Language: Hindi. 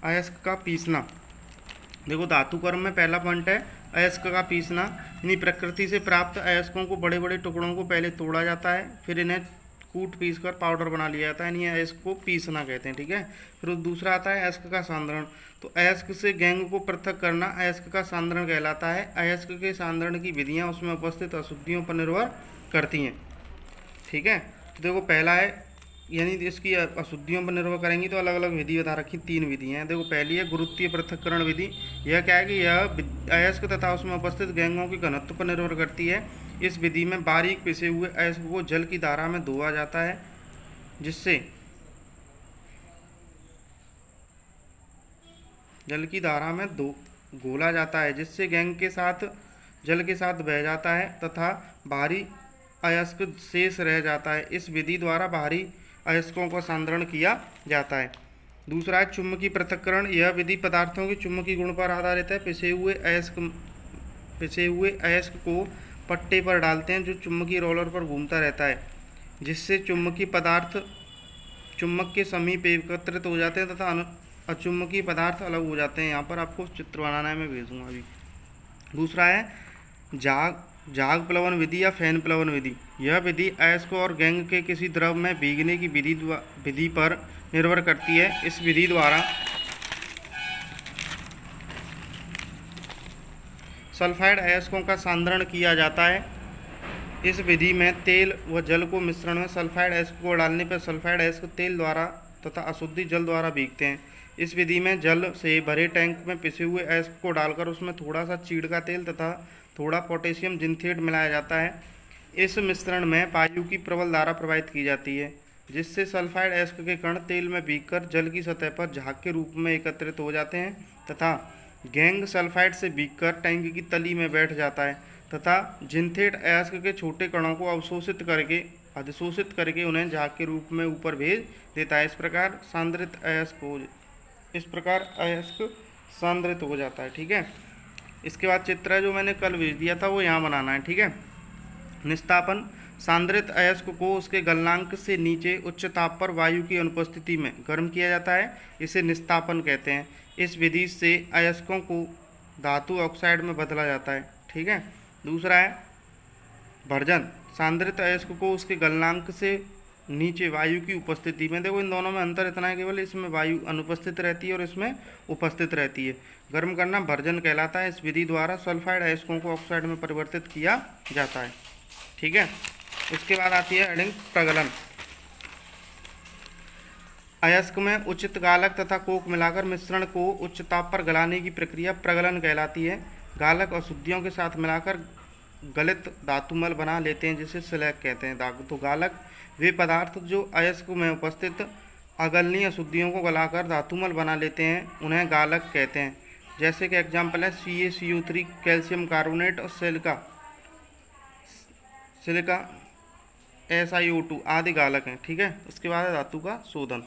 अयस्क का पीसना। देखो धातु कर्म में पहला पॉइंट है अयस्क का पीसना, यानी प्रकृति से प्राप्त अयस्कों को बड़े बड़े टुकड़ों को पहले तोड़ा जाता है, फिर इन्हें कूट पीस कर पाउडर बना लिया जाता है, यानी अयस्क को पीसना कहते हैं। ठीक है। फिर दूसरा आता है अयस्क का सांद्रण। तो अयस्क से गैंग को पृथक करना अयस्क का सांद्रण कहलाता है। अयस्क के सांद्रण की विधियाँ उसमें उपस्थित अशुद्धियों पर निर्भर करती हैं। ठीक है। तो देखो पहला है, यानी इसकी अशुद्धियों पर निर्भर करेंगी तो अलग अलग विधि बता रखी, 3 विधियाँ हैं। देखो पहली है गुरुत्वीय पृथक्करण विधि। यह क्या है कि यह अयस्क तथा उसमें उपस्थित गैंगों के घनत्व पर निर्भर करती है। इस विधि में बारीक पिसे हुए अयस्क को जल की धारा में धोआ जाता है, जिससे जल की धारा में घोला जाता है, जिससे गैंग के साथ जल के साथ बह जाता है तथा भारी अयस्क शेष रह जाता है। इस विधि द्वारा भारी अयस्कों का सांद्रण किया जाता है। दूसरा है चुम्बकीय पृथक्करण। यह विधि पदार्थों के चुम्बकीय गुण पर आधारित है। पिसे हुए अयस्क को पट्टे पर डालते हैं जो चुम्बकीय रोलर पर घूमता रहता है, जिससे चुम्बकीय पदार्थ चुम्बक के समीप एकत्रित हो जाते हैं तथा अचुम्बकीय पदार्थ अलग हो जाते हैं। यहाँ पर आपको चित्र बनाना है, मैं भेजूंगा अभी। दूसरा है झाग प्लवन विधि या फैन प्लवन विधि। यह विधि अयस्क और गैंग के किसी द्रव में भीगने की विधि पर निर्भर करती है। इस विधि द्वारा सल्फाइड अयस्कों का सांद्रण किया जाता है। इस विधि में तेल व जल को मिश्रण में सल्फाइड अयस्क को डालने पर सल्फाइड अयस्क तेल द्वारा तथा अशुद्धि जल द्वारा भीगते हैं। इस विधि में जल से भरे टैंक में पिसे हुए अयस्क को डालकर उसमें थोड़ा सा चीड़ का तेल तथा थोड़ा पोटेशियम जिंथेट मिलाया जाता है। इस मिश्रण में वायु की प्रबल धारा प्रवाहित की जाती है, जिससे सल्फाइड अयस्क के कण तेल में भीगकर जल की सतह पर झाग के रूप में एकत्रित हो जाते हैं तथा गैंग सल्फाइड से भीगकर टैंक की तली में बैठ जाता है तथा जिंथेट अयस्क के छोटे कणों को अधिशोषित करके उन्हें झाग के रूप में ऊपर भेज देता है। इस प्रकार अयस्क सांद्रित हो जाता है। ठीक है। इसके बाद चित्र है जो मैंने कल भेज दिया था, वो यहाँ बनाना है। ठीक है। निस्तापन। सांद्रित अयस्क को उसके गलनांक से नीचे उच्च ताप पर वायु की अनुपस्थिति में गर्म किया जाता है, इसे निस्तापन कहते हैं। इस विधि से अयस्कों को धातु ऑक्साइड में बदला जाता है। ठीक है। दूसरा है भर्जन। सांद्रित अयस्क को उसके गलनांक से नीचे वायु की उपस्थिति में, देखो इन दोनों में अंतर इतना है केवल इसमें वायु अनुपस्थित रहती है और इसमें उपस्थित रहती है, गर्म करना भर्जन कहलाता है। इस विधि द्वारा सल्फाइड अयस्कों को ऑक्साइड में परिवर्तित किया जाता है। ठीक है। इसके बाद आती है हेडिंग प्रगलन। अयस्क में उचित गालक तथा कोक मिलाकर मिश्रण को उच्च ताप पर गलाने की प्रक्रिया प्रगलन कहलाती है। गालक अशुद्धियों के साथ मिलाकर गलित धातुमल बना लेते हैं, जिसे स्लैग कहते हैं। तो गालक वे पदार्थ जो अयस्क में उपस्थित अगलनीय अशुद्धियों को गलाकर धातुमल बना लेते हैं, उन्हें गालक कहते हैं। जैसे कि एग्जाम्पल है CaCO3, कैल्शियम कार्बोनेट और सिलिका SiO2 आदि गालक हैं। ठीक है। उसके बाद है धातु का शोधन।